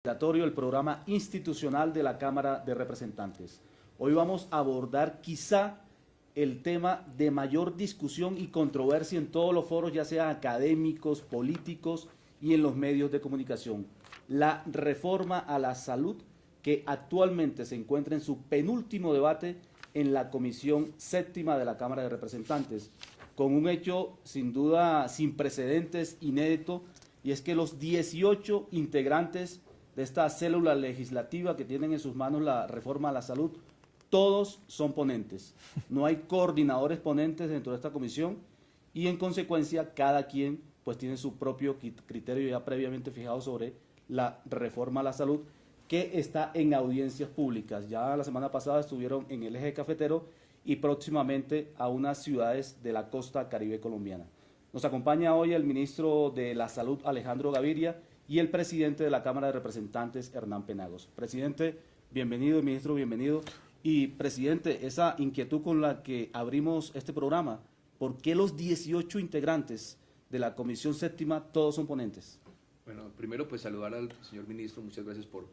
el programa institucional de la Cámara de Representantes. Hoy vamos a abordar quizá el tema de mayor discusión y controversia en todos los foros, ya sean académicos, políticos y en los medios de comunicación. La reforma a la salud, que actualmente se encuentra en su penúltimo debate en la Comisión Séptima de la Cámara de Representantes, con un hecho sin duda sin precedentes, inédito, y es que los 18 integrantes de esta célula legislativa que tienen en sus manos la reforma a la salud, todos son ponentes. No hay coordinadores ponentes dentro de esta comisión y en consecuencia cada quien pues tiene su propio criterio ya previamente fijado sobre la reforma a la salud, que está en audiencias públicas. Ya la semana pasada estuvieron en el eje cafetero y próximamente a unas ciudades de la costa caribe colombiana. Nos acompaña hoy el ministro de la Salud, Alejandro Gaviria, y el presidente de la Cámara de Representantes, Hernán Penagos. Presidente, bienvenido, ministro, bienvenido. Y, presidente, esa inquietud con la que abrimos este programa, ¿por qué los 18 integrantes de la Comisión Séptima todos son ponentes? Bueno, primero pues saludar al señor ministro, muchas gracias por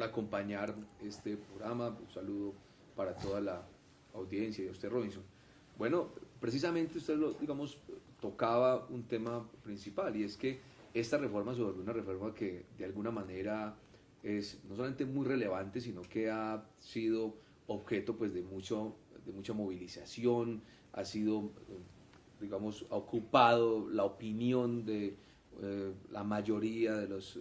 acompañar este programa, un saludo para toda la audiencia y a usted, Robinson. Bueno, precisamente usted tocaba un tema principal, y es que esta reforma se volvió una reforma que de alguna manera es no solamente muy relevante, sino que ha sido objeto pues de mucha movilización, ha sido, ha ocupado la opinión de la mayoría de los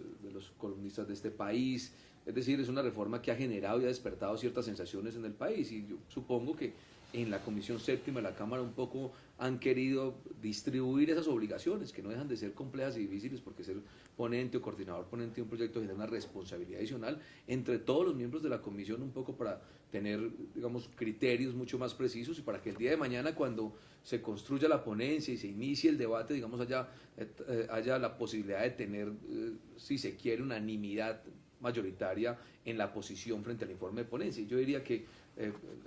columnistas de este país. Es decir, es una reforma que ha generado y ha despertado ciertas sensaciones en el país, y yo supongo que en la Comisión Séptima de la Cámara un poco han querido distribuir esas obligaciones, que no dejan de ser complejas y difíciles, porque ser ponente o coordinador ponente de un proyecto genera una responsabilidad adicional entre todos los miembros de la comisión, un poco para tener, criterios mucho más precisos, y para que el día de mañana, cuando se construya la ponencia y se inicie el debate, haya la posibilidad de tener, si se quiere, unanimidad mayoritaria en la posición frente al informe de ponencia. Y yo diría que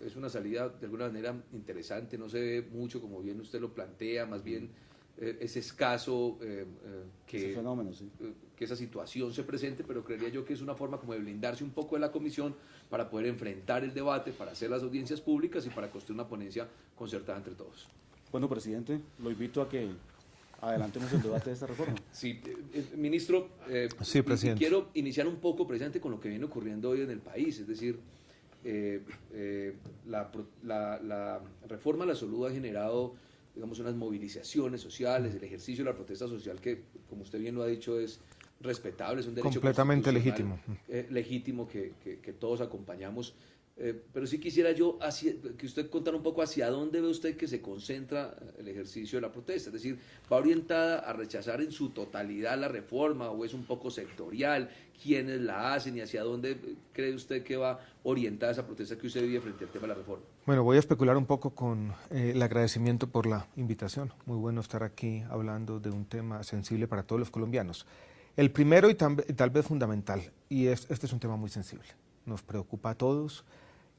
es una salida de alguna manera interesante, no se ve mucho, como bien usted lo plantea, más bien es escaso Ese fenómeno, sí. Que esa situación se presente, pero creería yo que es una forma como de blindarse un poco de la comisión para poder enfrentar el debate, para hacer las audiencias públicas y para construir una ponencia concertada entre todos. Bueno, presidente, lo invito a que adelantemos el debate de esta reforma. Sí, ministro, sí, presidente. Quiero iniciar un poco precisamente con lo que viene ocurriendo hoy en el país, es decir, la reforma a la salud ha generado, unas movilizaciones sociales, el ejercicio de la protesta social que, como usted bien lo ha dicho, es respetable, es un derecho completamente legítimo. Legítimo que todos acompañamos. Pero sí quisiera yo que usted contara un poco hacia dónde ve usted que se concentra el ejercicio de la protesta. Es decir, ¿va orientada a rechazar en su totalidad la reforma, o es un poco sectorial? ¿Quiénes la hacen y hacia dónde cree usted que va orientada esa protesta que usted vive frente al tema de la reforma? Bueno, voy a especular un poco con el agradecimiento por la invitación. Muy bueno estar aquí hablando de un tema sensible para todos los colombianos. El primero y tal vez fundamental, y este es un tema muy sensible, nos preocupa a todos,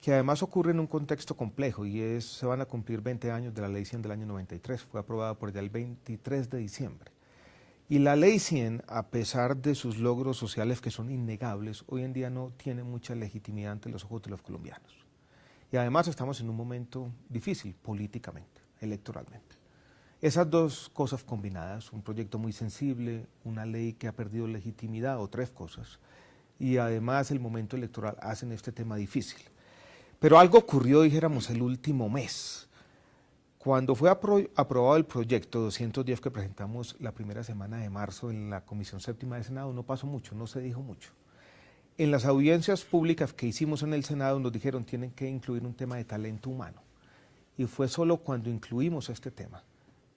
que además ocurre en un contexto complejo, y se van a cumplir 20 años de la Ley 100 del año 93, fue aprobada por el 23 de diciembre. Y la Ley 100, a pesar de sus logros sociales que son innegables, hoy en día no tiene mucha legitimidad ante los ojos de los colombianos. Y además estamos en un momento difícil políticamente, electoralmente. Esas dos cosas combinadas, un proyecto muy sensible, una ley que ha perdido legitimidad, o tres cosas, y además el momento electoral, hacen este tema difícil. Pero algo ocurrió, dijéramos, el último mes. Cuando fue aprobado el proyecto 210 que presentamos la primera semana de marzo en la Comisión Séptima del Senado, no pasó mucho, no se dijo mucho. En las audiencias públicas que hicimos en el Senado nos dijeron tienen que incluir un tema de talento humano. Y fue solo cuando incluimos este tema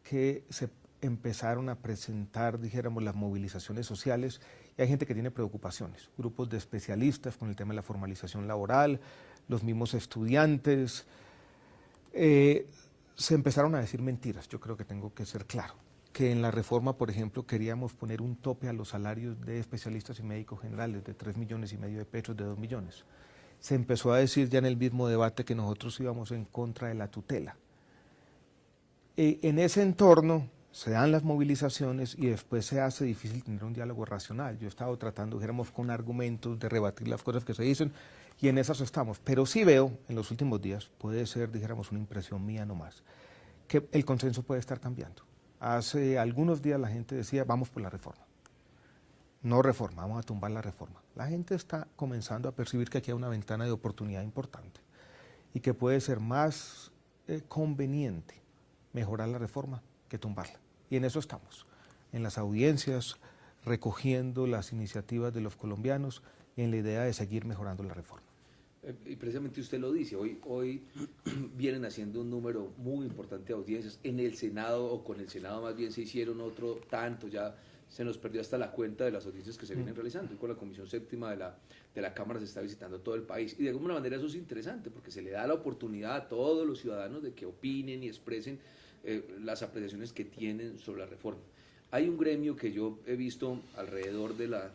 que se empezaron a presentar, dijéramos, las movilizaciones sociales, y hay gente que tiene preocupaciones, grupos de especialistas con el tema de la formalización laboral, los mismos estudiantes, se empezaron a decir mentiras. Yo creo que tengo que ser claro, que en la reforma, por ejemplo, queríamos poner un tope a los salarios de especialistas y médicos generales de 3,5 millones de pesos, de 2 millones. Se empezó a decir ya en el mismo debate que nosotros íbamos en contra de la tutela. En ese entorno se dan las movilizaciones y después se hace difícil tener un diálogo racional. Yo he estado tratando, dijéramos, con argumentos de rebatir las cosas que se dicen y en esas estamos. Pero sí veo en los últimos días, puede ser, dijéramos, una impresión mía nomás, que el consenso puede estar cambiando. Hace algunos días la gente decía, vamos por la reforma. No reforma, vamos a tumbar la reforma. La gente está comenzando a percibir que aquí hay una ventana de oportunidad importante y que puede ser más conveniente mejorar la reforma que tumbarla. Y en eso estamos, en las audiencias, recogiendo las iniciativas de los colombianos y en la idea de seguir mejorando la reforma. Y precisamente usted lo dice, hoy vienen haciendo un número muy importante de audiencias. En el Senado, o con el Senado más bien, se hicieron otro tanto, ya se nos perdió hasta la cuenta de las audiencias que se vienen realizando. Y con la Comisión Séptima de la Cámara se está visitando todo el país. Y de alguna manera eso es interesante, porque se le da la oportunidad a todos los ciudadanos de que opinen y expresen las apreciaciones que tienen sobre la reforma. Hay un gremio que yo he visto alrededor de las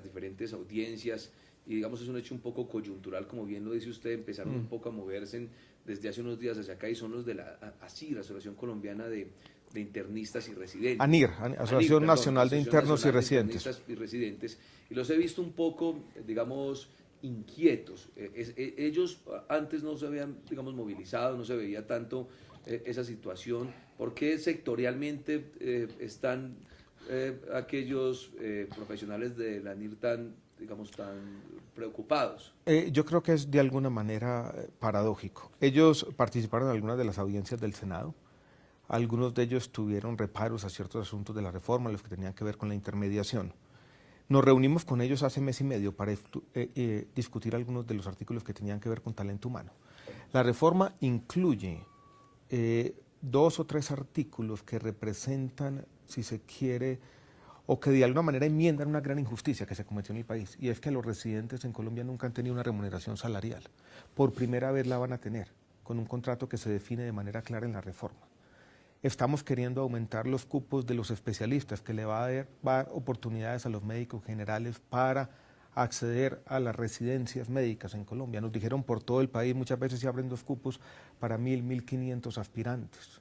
diferentes audiencias, y digamos es un hecho un poco coyuntural, como bien lo dice usted, empezaron un poco a moverse desde hace unos días hacia acá, y son los de la Asociación Colombiana de Internistas y Residentes. ANIR, Asociación Nacional de Internos y Residentes. Y los he visto un poco, digamos, inquietos. Ellos antes no se habían, digamos, movilizado, no se veía tanto esa situación. ¿Por qué sectorialmente están aquellos profesionales de la ANIR tan preocupados? Yo creo que es de alguna manera paradójico. Ellos participaron en algunas de las audiencias del Senado. Algunos de ellos tuvieron reparos a ciertos asuntos de la reforma, los que tenían que ver con la intermediación. Nos reunimos con ellos hace mes y medio para discutir algunos de los artículos que tenían que ver con talento humano. La reforma incluye 2 o 3 artículos que representan, si se quiere, o que de alguna manera enmiendan una gran injusticia que se cometió en el país, y es que los residentes en Colombia nunca han tenido una remuneración salarial. Por primera vez la van a tener, con un contrato que se define de manera clara en la reforma. Estamos queriendo aumentar los cupos de los especialistas, que le va a dar oportunidades a los médicos generales para acceder a las residencias médicas en Colombia. Nos dijeron por todo el país, muchas veces se abren 2 cupos para 1.500 aspirantes.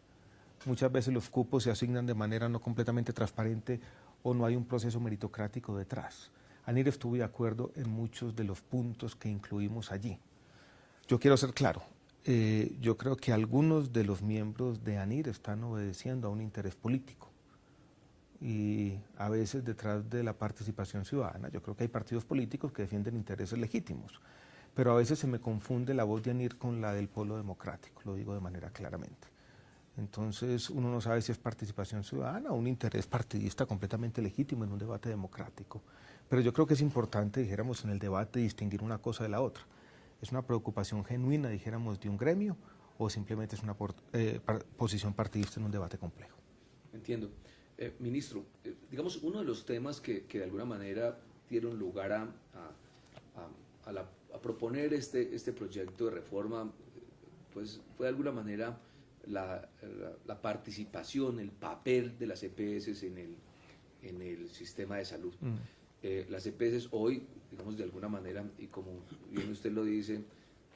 Muchas veces los cupos se asignan de manera no completamente transparente o no hay un proceso meritocrático detrás. ANIR estuvo de acuerdo en muchos de los puntos que incluimos allí. Yo quiero ser claro. Yo creo que algunos de los miembros de ANIR están obedeciendo a un interés político y a veces detrás de la participación ciudadana. Yo creo que hay partidos políticos que defienden intereses legítimos, pero a veces se me confunde la voz de ANIR con la del Polo Democrático, lo digo de manera claramente. Entonces uno no sabe si es participación ciudadana o un interés partidista completamente legítimo en un debate democrático. Pero yo creo que es importante, dijéramos, en el debate distinguir una cosa de la otra. ¿Es una preocupación genuina, dijéramos, de un gremio o simplemente es una posición partidista en un debate complejo? Entiendo. Ministro, digamos, uno de los temas que de alguna manera dieron lugar a proponer este proyecto de reforma, pues fue de alguna manera la participación, el papel de las EPS en el sistema de salud. Las EPS hoy, digamos, de alguna manera, y como bien usted lo dice,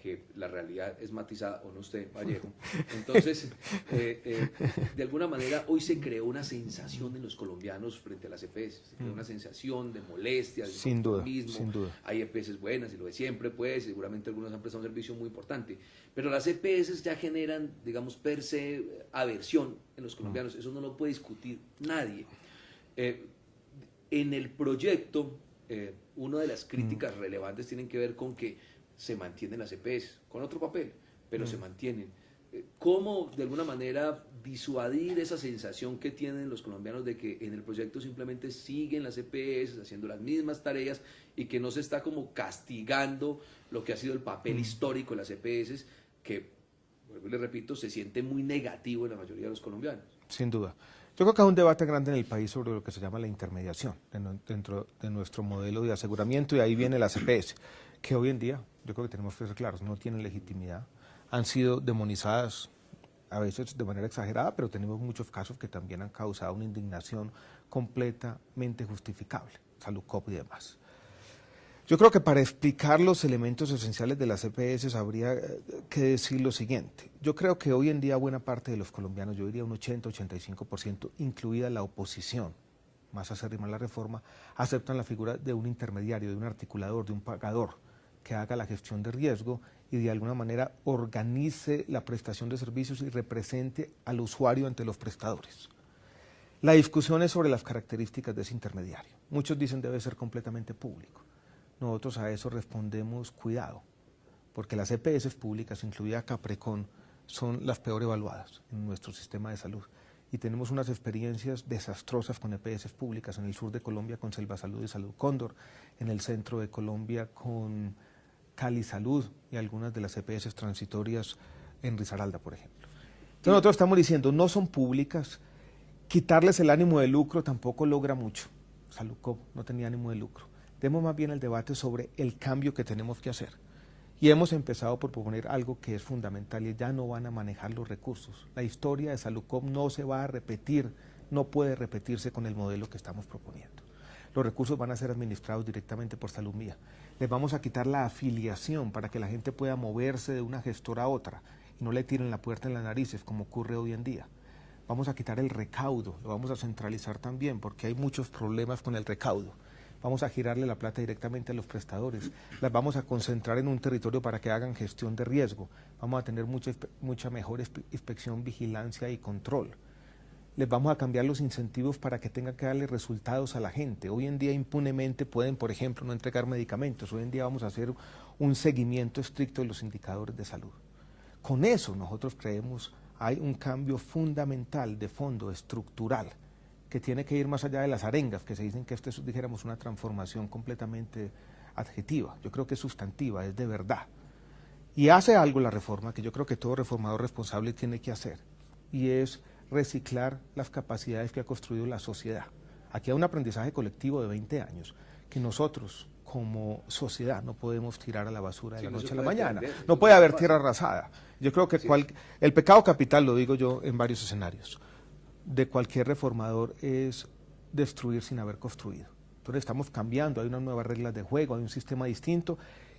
que la realidad es matizada, o no usted, Vallejo, entonces, de alguna manera, hoy se creó una sensación en los colombianos frente a las EPS, se creó una sensación de molestia, de sin duda. Hay EPS buenas, y lo de siempre, pues, seguramente algunas han prestado un servicio muy importante, pero las EPS ya generan, digamos, per se, aversión en los colombianos, eso no lo puede discutir nadie. En el proyecto, una de las críticas relevantes tienen que ver con que se mantienen las EPS, con otro papel, pero se mantienen. ¿Cómo, de alguna manera, disuadir esa sensación que tienen los colombianos de que en el proyecto simplemente siguen las EPS haciendo las mismas tareas y que no se está como castigando lo que ha sido el papel histórico de las EPS, que, vuelvo y le repito, se siente muy negativo en la mayoría de los colombianos? Sin duda. Yo creo que hay un debate grande en el país sobre lo que se llama la intermediación dentro de nuestro modelo de aseguramiento, y ahí viene la CPS, que hoy en día, yo creo que tenemos que ser claros, no tienen legitimidad, han sido demonizadas a veces de manera exagerada, pero tenemos muchos casos que también han causado una indignación completamente justificable, Salud Cop y demás. Yo creo que para explicar los elementos esenciales de las EPS habría que decir lo siguiente. Yo creo que hoy en día buena parte de los colombianos, yo diría un 80-85%, incluida la oposición, más acérrima a la reforma, aceptan la figura de un intermediario, de un articulador, de un pagador, que haga la gestión de riesgo y de alguna manera organice la prestación de servicios y represente al usuario ante los prestadores. La discusión es sobre las características de ese intermediario. Muchos dicen debe ser completamente público. Nosotros a eso respondemos cuidado, porque las EPS públicas, incluida Caprecon, son las peor evaluadas en nuestro sistema de salud. Y tenemos unas experiencias desastrosas con EPS públicas en el sur de Colombia con Selva Salud y Salud Cóndor, en el centro de Colombia con Cali Salud y algunas de las EPS transitorias en Risaralda, por ejemplo. Entonces nosotros estamos diciendo, no son públicas, quitarles el ánimo de lucro tampoco logra mucho. Saludcop no tenía ánimo de lucro. Demos más bien el debate sobre el cambio que tenemos que hacer. Y hemos empezado por proponer algo que es fundamental y ya no van a manejar los recursos. La historia de Saludcop no se va a repetir, no puede repetirse con el modelo que estamos proponiendo. Los recursos van a ser administrados directamente por Salud Mía. Les vamos a quitar la afiliación para que la gente pueda moverse de una gestora a otra y no le tiren la puerta en las narices como ocurre hoy en día. Vamos a quitar el recaudo, lo vamos a centralizar también porque hay muchos problemas con el recaudo. Vamos a girarle la plata directamente a los prestadores, las vamos a concentrar en un territorio para que hagan gestión de riesgo, vamos a tener mucha mejor inspección, vigilancia y control. Les vamos a cambiar los incentivos para que tengan que darle resultados a la gente. Hoy en día impunemente pueden, por ejemplo, no entregar medicamentos, hoy en día vamos a hacer un seguimiento estricto de los indicadores de salud. Con eso nosotros creemos hay un cambio fundamental de fondo, estructural, que tiene que ir más allá de las arengas, que se dicen que esto es, dijéramos, una transformación completamente adjetiva. Yo creo que es sustantiva, es de verdad. Y hace algo la reforma, que yo creo que todo reformador responsable tiene que hacer, y es reciclar las capacidades que ha construido la sociedad. Aquí hay un aprendizaje colectivo de 20 años, que nosotros, como sociedad, no podemos tirar a la basura de la noche a la mañana. No puede haber tierra arrasada. Yo creo que el pecado capital, lo digo yo en varios escenarios, de cualquier reformador es destruir sin haber construido. Entonces estamos cambiando, hay unas nuevas reglas de juego, hay un sistema distinto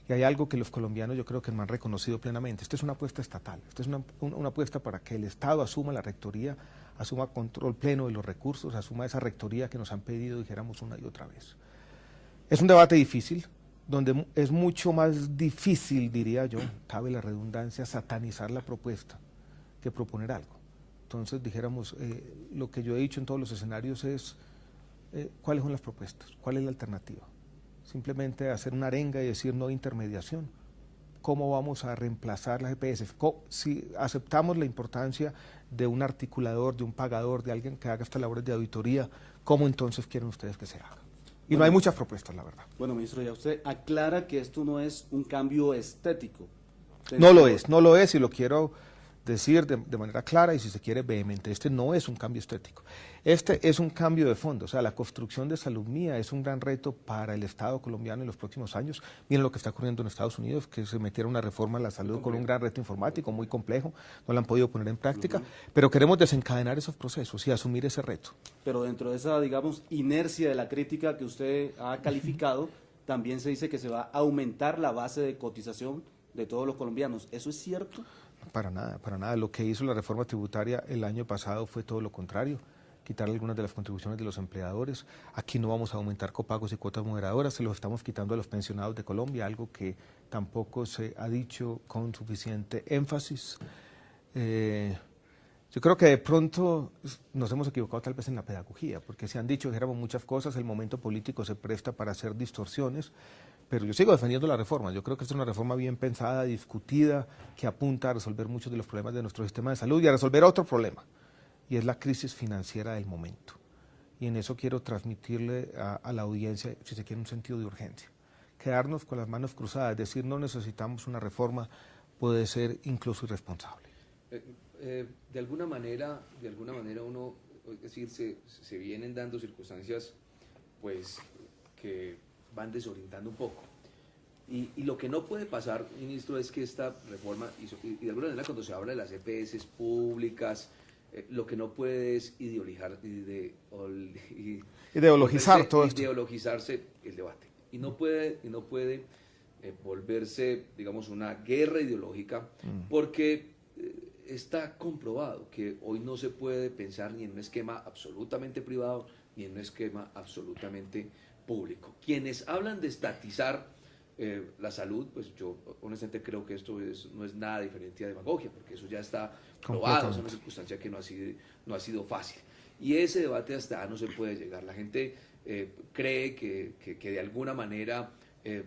y hay algo que los colombianos yo creo que no han reconocido plenamente. Esta es una apuesta estatal, esta es una apuesta para que el Estado asuma la rectoría, asuma control pleno de los recursos, asuma esa rectoría que nos han pedido, dijéramos una y otra vez. Es un debate difícil, donde es mucho más difícil, diría yo, cabe la redundancia, satanizar la propuesta que proponer algo. Entonces, dijéramos, lo que yo he dicho en todos los escenarios es cuáles son las propuestas, cuál es la alternativa. Simplemente hacer una arenga y decir no intermediación. ¿Cómo vamos a reemplazar las EPS? Si aceptamos la importancia de un articulador, de un pagador, de alguien que haga estas labores de auditoría, ¿cómo entonces quieren ustedes que se haga? Y no hay muchas propuestas, la verdad. Bueno, ministro, ya usted aclara que esto no es un cambio estético. No lo es y lo quiero decir de manera clara y si se quiere vehemente. Este no es un cambio estético. Este es un cambio de fondo. O sea, la construcción de Salud Mía es un gran reto para el Estado colombiano en los próximos años. Miren lo que está ocurriendo en Estados Unidos, que se metieron una reforma a la salud con un gran reto informático muy complejo. No lo han podido poner en práctica, pero queremos desencadenar esos procesos y asumir ese reto. Pero dentro de esa, digamos, inercia de la crítica que usted ha calificado, también se dice que se va a aumentar la base de cotización de todos los colombianos. ¿Eso es cierto? Para nada, para nada. Lo que hizo la reforma tributaria el año pasado fue todo lo contrario, quitar algunas de las contribuciones de los empleadores. Aquí no vamos a aumentar copagos y cuotas moderadoras, se los estamos quitando a los pensionados de Colombia, algo que tampoco se ha dicho con suficiente énfasis. Yo creo que de pronto nos hemos equivocado tal vez en la pedagogía, porque se han dicho, dijéramos, muchas cosas, el momento político se presta para hacer distorsiones, pero yo sigo defendiendo la reforma. Yo creo que es una reforma bien pensada, discutida, que apunta a resolver muchos de los problemas de nuestro sistema de salud y a resolver otro problema, y es la crisis financiera del momento. Y en eso quiero transmitirle a la audiencia, si se quiere, un sentido de urgencia. Quedarnos con las manos cruzadas, decir no necesitamos una reforma, puede ser incluso irresponsable. De alguna manera uno, es decir, se vienen dando circunstancias pues que van desorientando un poco. Y lo que no puede pasar, ministro, es que esta reforma, y de alguna manera cuando se habla de las EPS públicas, lo que no puede es ideologizar todo esto. Ideologizarse el debate. y no puede volverse, digamos, una guerra ideológica, porque está comprobado que hoy no se puede pensar ni en un esquema absolutamente privado ni en un esquema absolutamente público. Quienes hablan de estatizar la salud, pues yo honestamente creo que esto no es nada diferente a demagogia, porque eso ya está probado, es una circunstancia que no ha sido fácil. Y ese debate hasta no se puede llegar. La gente cree que de alguna manera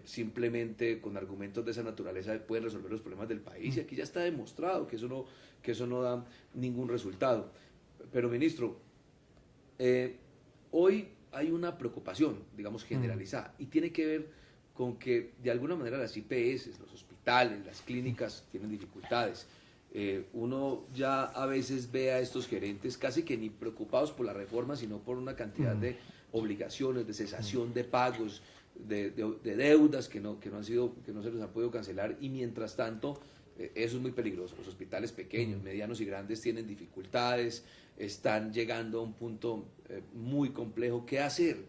simplemente con argumentos de esa naturaleza pueden resolver los problemas del país, y aquí ya está demostrado que eso no da ningún resultado. Pero ministro, hoy hay una preocupación, digamos, generalizada, y tiene que ver con que de alguna manera las IPS, los hospitales, las clínicas tienen dificultades. Uno ya a veces ve a estos gerentes casi que ni preocupados por la reforma, sino por una cantidad de obligaciones, de cesación de pagos, de deudas que no se les ha podido cancelar, y mientras tanto eso es muy peligroso. Los hospitales pequeños, medianos y grandes tienen dificultades, están llegando a un punto muy complejo. ¿Qué hacer?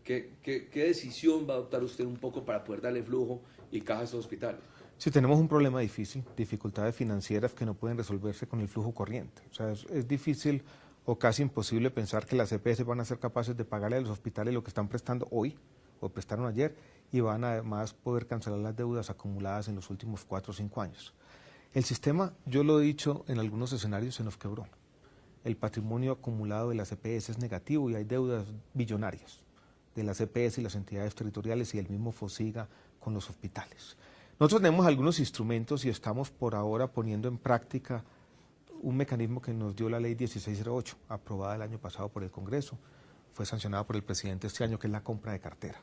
¿Qué decisión va a adoptar usted un poco para poder darle flujo y caja a estos hospitales? Sí, tenemos un problema difícil, dificultades financieras que no pueden resolverse con el flujo corriente. O sea, es difícil o casi imposible pensar que las EPS van a ser capaces de pagarle a los hospitales lo que están prestando hoy o prestaron ayer, y van a además poder cancelar las deudas acumuladas en los últimos 4 o 5 años. El sistema, yo lo he dicho en algunos escenarios, se nos quebró. El patrimonio acumulado de las EPS es negativo y hay deudas billonarias de las EPS y las entidades territoriales y el mismo FOSIGA con los hospitales. Nosotros tenemos algunos instrumentos y estamos por ahora poniendo en práctica un mecanismo que nos dio la ley 1608, aprobada el año pasado por el Congreso, fue sancionada por el presidente este año, que es la compra de cartera.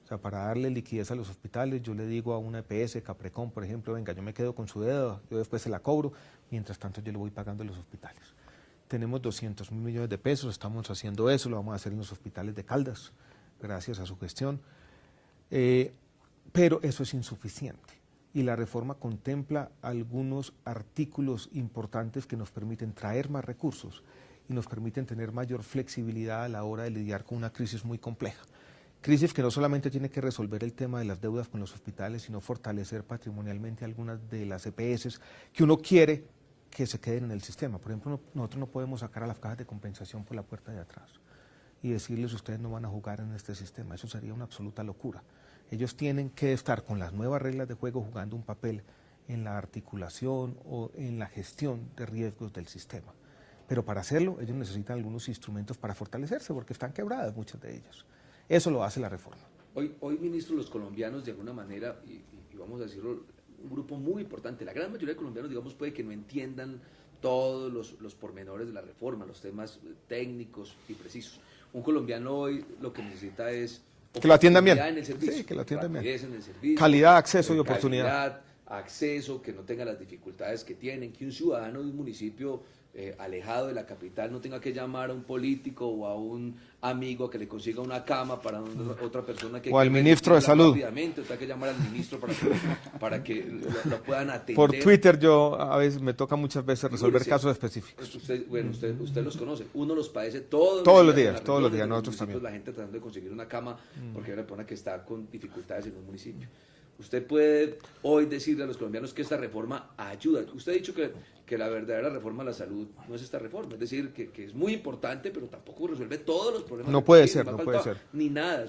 O sea, para darle liquidez a los hospitales, yo le digo a una EPS, Caprecom, por ejemplo, venga, yo me quedo con su deuda, yo después se la cobro, mientras tanto yo le voy pagando a los hospitales. Tenemos 200.000 millones de pesos, estamos haciendo eso, lo vamos a hacer en los hospitales de Caldas, gracias a su gestión, pero eso es insuficiente. Y la reforma contempla algunos artículos importantes que nos permiten traer más recursos y nos permiten tener mayor flexibilidad a la hora de lidiar con una crisis muy compleja. Crisis que no solamente tiene que resolver el tema de las deudas con los hospitales, sino fortalecer patrimonialmente algunas de las EPS que uno quiere que se queden en el sistema. Por ejemplo, nosotros no podemos sacar a las cajas de compensación por la puerta de atrás y decirles ustedes no van a jugar en este sistema. Eso sería una absoluta locura. Ellos tienen que estar con las nuevas reglas de juego jugando un papel en la articulación o en la gestión de riesgos del sistema. Pero para hacerlo, ellos necesitan algunos instrumentos para fortalecerse, porque están quebradas muchas de ellas. Eso lo hace la reforma. Hoy, ministro, los colombianos, de alguna manera, y vamos a decirlo, un grupo muy importante, la gran mayoría de colombianos, digamos, puede que no entiendan todos los pormenores de la reforma, los temas técnicos y precisos. Un colombiano hoy lo que necesita es que lo atiendan bien. En el servicio, sí, que lo atiendan bien. En el servicio, calidad, acceso y oportunidad. Acceso, que no tenga las dificultades que tienen, que un ciudadano de un municipio alejado de la capital no tenga que llamar a un político o a un amigo a que le consiga una cama para otra persona que... O al ministro de salud. Rápidamente, o tenga que llamar al ministro para que lo puedan atender. Por Twitter yo a veces me toca muchas veces resolver casos específicos. Usted los conoce, uno los padece todos los días, nosotros también. La gente tratando de conseguir una cama porque hay una persona que está con dificultades en un municipio. Usted puede hoy decirle a los colombianos que esta reforma ayuda. Usted ha dicho que la verdadera reforma a la salud no es esta reforma, es decir, que es muy importante, pero tampoco resuelve todos los problemas. No puede ser, no puede ser. Ni nada,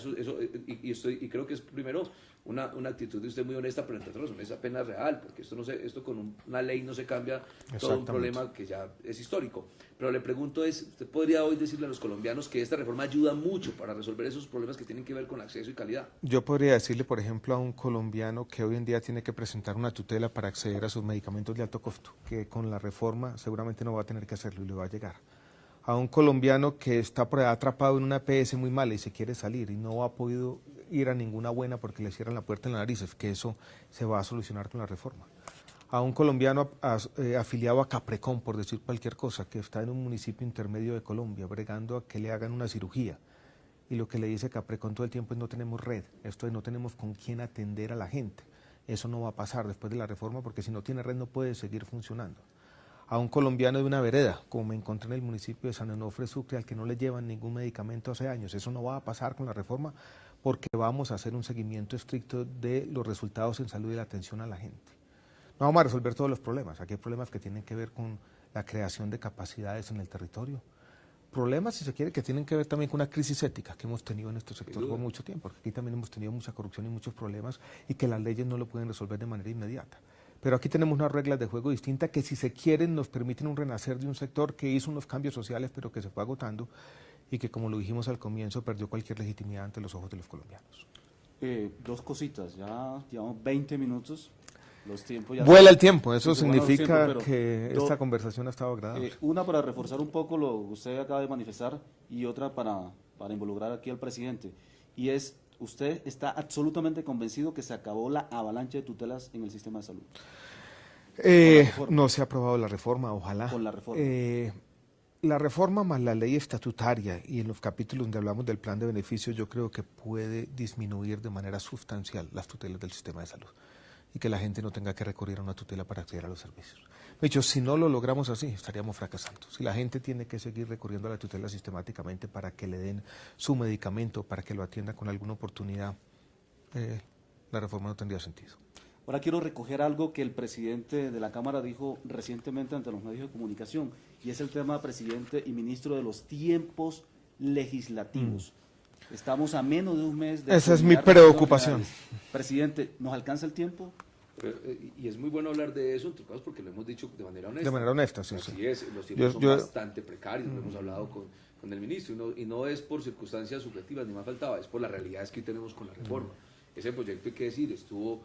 y creo que es primero una actitud de usted muy honesta, pero entre otros es apenas real, porque esto con una ley no se cambia todo un problema que ya es histórico. Pero le pregunto ¿usted podría hoy decirle a los colombianos que esta reforma ayuda mucho para resolver esos problemas que tienen que ver con acceso y calidad? Yo podría decirle, por ejemplo, a un colombiano que hoy en día tiene que presentar una tutela para acceder a sus medicamentos de alto costo, que con la reforma seguramente no va a tener que hacerlo y le va a llegar. A un colombiano que está por ahí atrapado en una EPS muy mala y se quiere salir y no ha podido ir a ninguna buena porque le cierran la puerta en la nariz, que eso se va a solucionar con la reforma. A un colombiano afiliado a Caprecom, por decir cualquier cosa, que está en un municipio intermedio de Colombia, bregando a que le hagan una cirugía. Y lo que le dice Caprecom todo el tiempo es no tenemos red, esto es no tenemos con quién atender a la gente. Eso no va a pasar después de la reforma porque si no tiene red no puede seguir funcionando. A un colombiano de una vereda, como me encontré en el municipio de San Onofre Sucre, al que no le llevan ningún medicamento hace años. Eso no va a pasar con la reforma porque vamos a hacer un seguimiento estricto de los resultados en salud y la atención a la gente. No vamos a resolver todos los problemas, aquí hay problemas que tienen que ver con la creación de capacidades en el territorio, problemas, si se quiere, que tienen que ver también con una crisis ética que hemos tenido en este sector por mucho tiempo, porque aquí también hemos tenido mucha corrupción y muchos problemas y que las leyes no lo pueden resolver de manera inmediata. Pero aquí tenemos unas reglas de juego distintas que, si se quieren, nos permiten un renacer de un sector que hizo unos cambios sociales pero que se fue agotando y que, como lo dijimos al comienzo, perdió cualquier legitimidad ante los ojos de los colombianos. Dos cositas, ya llevamos 20 minutos, los tiempos ya... Vuela el tiempo, eso Sí, se vuelan los significa tiempos, que pero esta conversación ha estado agradable. una para reforzar un poco lo que usted acaba de manifestar y otra para involucrar aquí al presidente. Y es, usted está absolutamente convencido que se acabó la avalancha de tutelas en el sistema de salud. No se ha aprobado la reforma, ojalá. Con la reforma. La reforma más la ley estatutaria y en los capítulos donde hablamos del plan de beneficios, yo creo que puede disminuir de manera sustancial las tutelas del sistema de salud y que la gente no tenga que recurrir a una tutela para acceder a los servicios. De hecho, si no lo logramos así, estaríamos fracasando. Si la gente tiene que seguir recurriendo a la tutela sistemáticamente para que le den su medicamento, para que lo atienda con alguna oportunidad, la reforma no tendría sentido. Ahora quiero recoger algo que el presidente de la Cámara dijo recientemente ante los medios de comunicación, y es el tema, presidente y ministro, de los tiempos legislativos. Estamos a menos de un mes de... Esa es mi culminar preocupación. las elecciones generales. Presidente, ¿nos alcanza el tiempo? Y es muy bueno hablar de eso, entre otras porque lo hemos dicho de manera honesta. De manera honesta, sí. Así sí. es, los tiempos son bastante precarios, lo hemos hablado con el ministro, y no es por circunstancias subjetivas, ni más faltaba, es por las realidades que hoy tenemos con la reforma. Ese proyecto, hay que decir, estuvo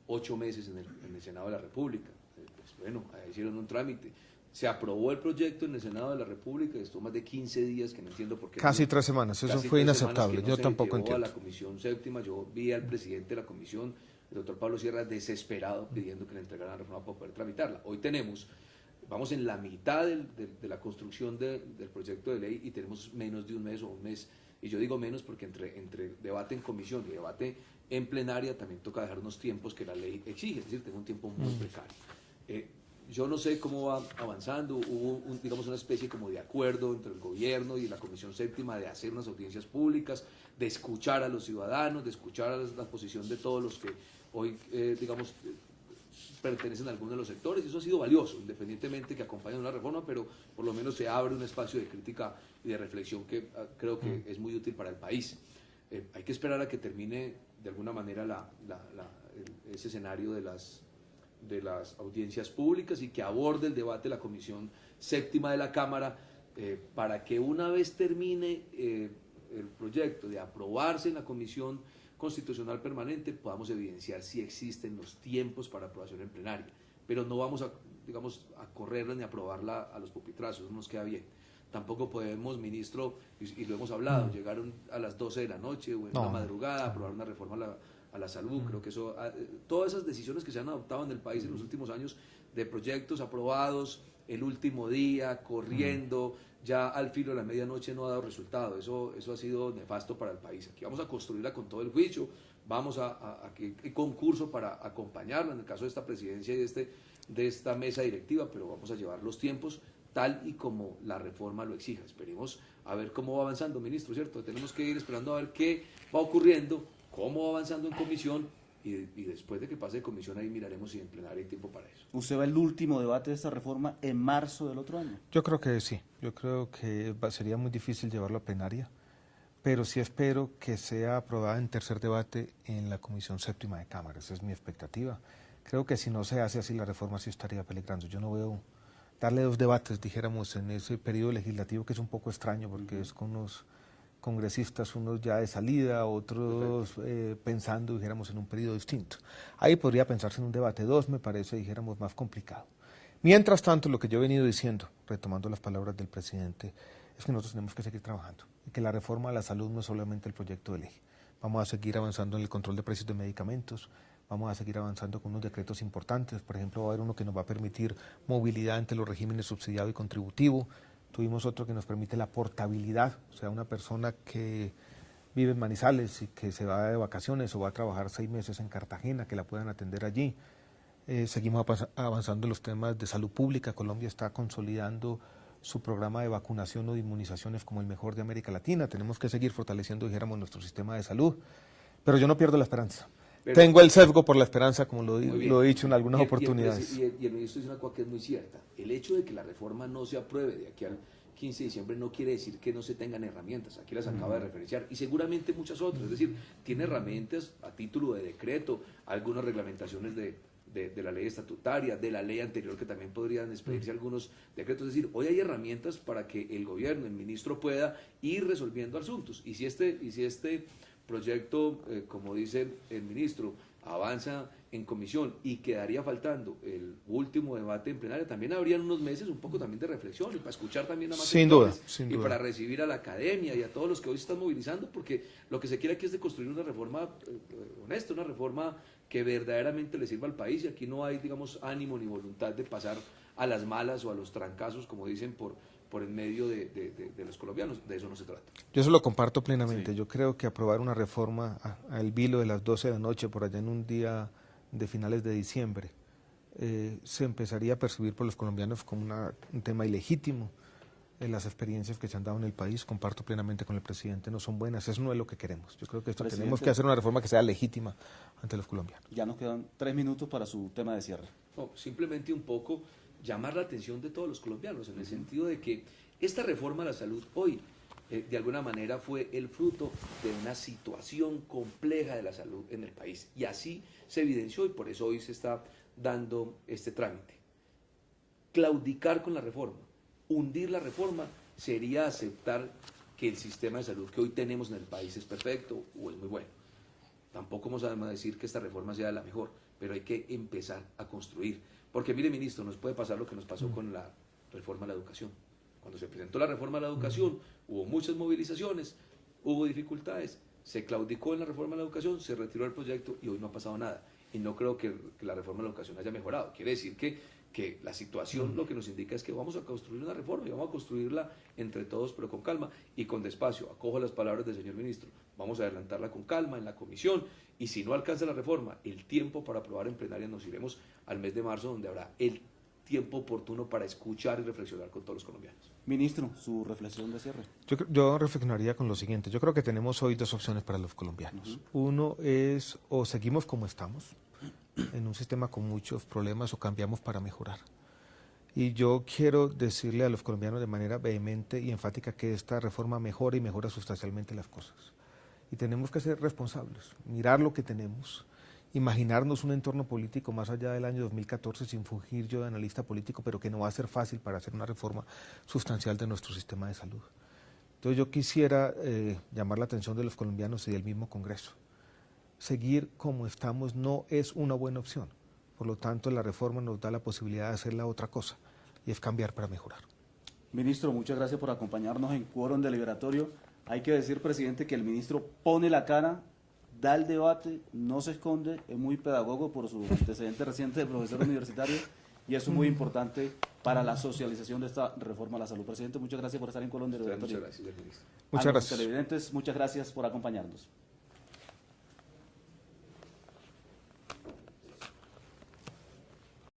8 meses en el Senado de la República. Pues bueno, hicieron un trámite. Se aprobó el proyecto en el Senado de la República, estuvo más de 15 días, que no entiendo por qué. Casi 3 semanas, eso fue inaceptable, yo tampoco entiendo. A la Comisión Séptima, yo vi al presidente de la Comisión, el doctor Pablo Sierra, desesperado pidiendo que le entregaran la reforma para poder tramitarla. Hoy vamos en la mitad de la construcción del proyecto de ley y tenemos menos de un mes o un mes. Y yo digo menos porque entre debate en comisión y debate en plenaria también toca dejar unos tiempos que la ley exige, es decir, tengo un tiempo muy precario. Yo no sé cómo va avanzando, hubo digamos una especie como de acuerdo entre el gobierno y la Comisión Séptima de hacer unas audiencias públicas, de escuchar a los ciudadanos, de escuchar a la posición de todos los que hoy, digamos, pertenecen a algunos de los sectores, y eso ha sido valioso, independientemente que acompañen una reforma, pero por lo menos se abre un espacio de crítica y de reflexión que creo que es muy útil para el país. Hay que esperar a que termine de alguna manera ese escenario de las audiencias públicas y que aborde el debate la Comisión Séptima de la Cámara, para que una vez termine el proyecto de aprobarse en la Comisión Constitucional Permanente podamos evidenciar si existen los tiempos para aprobación en plenaria, pero no vamos a correrla ni a aprobarla a los pupitrazos, no nos queda bien. Tampoco podemos, ministro, y lo hemos hablado, llegar a las 12 de la noche o en la madrugada a aprobar una reforma a la salud. Creo que todas esas decisiones que se han adoptado en el país en los últimos años, de proyectos aprobados el último día, corriendo, ya al filo de la medianoche, no ha dado resultado. Eso ha sido nefasto para el país. Aquí vamos a construirla con todo el juicio, vamos a que hay concurso para acompañarla en el caso de esta presidencia y de esta mesa directiva, pero vamos a llevar los tiempos tal y como la reforma lo exija. Esperemos a ver cómo va avanzando, ministro, ¿cierto? Tenemos que ir esperando a ver qué va ocurriendo, cómo va avanzando en comisión, y después de que pase de comisión ahí miraremos si en plenaria hay tiempo para eso. ¿Usted va el último debate de esta reforma en marzo del otro año? Yo creo que sí, yo creo que sería muy difícil llevarlo a plenaria, pero sí espero que sea aprobada en tercer debate en la Comisión Séptima de Cámara, esa es mi expectativa. Creo que si no se hace así la reforma sí estaría peligrando. Yo no veo darle 2 debates, dijéramos, en ese periodo legislativo, que es un poco extraño porque es con unos congresistas, unos ya de salida, otros pensando, dijéramos, en un periodo distinto. Ahí podría pensarse en un debate 2, me parece, dijéramos, más complicado. Mientras tanto, lo que yo he venido diciendo, retomando las palabras del presidente, es que nosotros tenemos que seguir trabajando y que la reforma a la salud no es solamente el proyecto de ley. Vamos a seguir avanzando en el control de precios de medicamentos, vamos a seguir avanzando con unos decretos importantes. Por ejemplo, va a haber uno que nos va a permitir movilidad entre los regímenes subsidiado y contributivo. Tuvimos otro que nos permite la portabilidad, o sea, una persona que vive en Manizales y que se va de vacaciones o va a trabajar 6 meses en Cartagena, que la puedan atender allí. Seguimos avanzando en los temas de salud pública. Colombia está consolidando su programa de vacunación o de inmunizaciones como el mejor de América Latina. Tenemos que seguir fortaleciendo, dijéramos, nuestro sistema de salud. Pero yo no pierdo la esperanza. Tengo el sesgo por la esperanza, como lo he dicho en algunas oportunidades. Y el ministro dice una cosa que es muy cierta. El hecho de que la reforma no se apruebe de aquí al 15 de diciembre no quiere decir que no se tengan herramientas. Aquí las acaba de referenciar. Y seguramente muchas otras. Es decir, tiene herramientas a título de decreto, algunas reglamentaciones de la ley estatutaria, de la ley anterior que también podrían expedirse algunos decretos. Es decir, hoy hay herramientas para que el gobierno, el ministro pueda ir resolviendo asuntos. Y si este proyecto, como dice el ministro, avanza en comisión y quedaría faltando el último debate en plenaria, también habrían unos meses un poco también de reflexión y para escuchar también a más sectores, sin y duda. para recibir a la academia y a todos los que hoy se están movilizando, porque lo que se quiere aquí es de construir una reforma honesta, una reforma que verdaderamente le sirva al país, y aquí no hay, digamos, ánimo ni voluntad de pasar a las malas o a los trancazos, como dicen, por en medio de los colombianos. De eso no se trata. Yo eso lo comparto plenamente. Sí. Yo creo que aprobar una reforma al vilo de las 12 de la noche, por allá en un día de finales de diciembre, se empezaría a percibir por los colombianos como un tema ilegítimo. Las experiencias que se han dado en el país, comparto plenamente con el presidente, no son buenas. Eso no es lo que queremos. Yo creo que tenemos que hacer una reforma que sea legítima ante los colombianos. Ya nos quedan 3 minutos para su tema de cierre. No, simplemente un poco llamar la atención de todos los colombianos, en el sentido de que esta reforma a la salud hoy, de alguna manera, fue el fruto de una situación compleja de la salud en el país. Y así se evidenció, y por eso hoy se está dando este trámite. Claudicar con la reforma, hundir la reforma, sería aceptar que el sistema de salud que hoy tenemos en el país es perfecto o es muy bueno. Tampoco vamos a decir que esta reforma sea la mejor, pero hay que empezar a construir. Porque mire, ministro, nos puede pasar lo que nos pasó con la reforma a la educación. Cuando se presentó la reforma a la educación, hubo muchas movilizaciones, hubo dificultades, se claudicó en la reforma a la educación, se retiró el proyecto y hoy no ha pasado nada. Y no creo que la reforma a la educación haya mejorado. Quiere decir que la situación lo que nos indica es que vamos a construir una reforma y vamos a construirla entre todos, pero con calma y con despacio. Acojo las palabras del señor ministro. Vamos a adelantarla con calma en la comisión, y si no alcanza la reforma, el tiempo para aprobar en plenaria, nos iremos al mes de marzo, donde habrá el tiempo oportuno para escuchar y reflexionar con todos los colombianos. Ministro, su reflexión de cierre. Yo reflexionaría con lo siguiente. Yo creo que tenemos hoy dos opciones para los colombianos. Uno es, o seguimos como estamos, en un sistema con muchos problemas, o cambiamos para mejorar. Y yo quiero decirle a los colombianos de manera vehemente y enfática que esta reforma mejora, y mejora sustancialmente las cosas. Y tenemos que ser responsables, mirar lo que tenemos, imaginarnos un entorno político más allá del año 2014, sin fungir yo de analista político, pero que no va a ser fácil para hacer una reforma sustancial de nuestro sistema de salud. Entonces yo quisiera llamar la atención de los colombianos y del mismo Congreso. Seguir como estamos no es una buena opción. Por lo tanto, la reforma nos da la posibilidad de hacer la otra cosa, y es cambiar para mejorar. Ministro, muchas gracias por acompañarnos en Quórum Deliberatorio. Hay que decir, presidente, que el ministro pone la cara, da el debate, no se esconde, es muy pedagogo por su antecedente reciente de profesor universitario, y eso es muy importante para la socialización de esta reforma a la salud. Presidente, muchas gracias por estar en Quórum Deliberatorio. Muchas gracias, ministro. Muchas A los gracias. televidentes, muchas gracias por acompañarnos.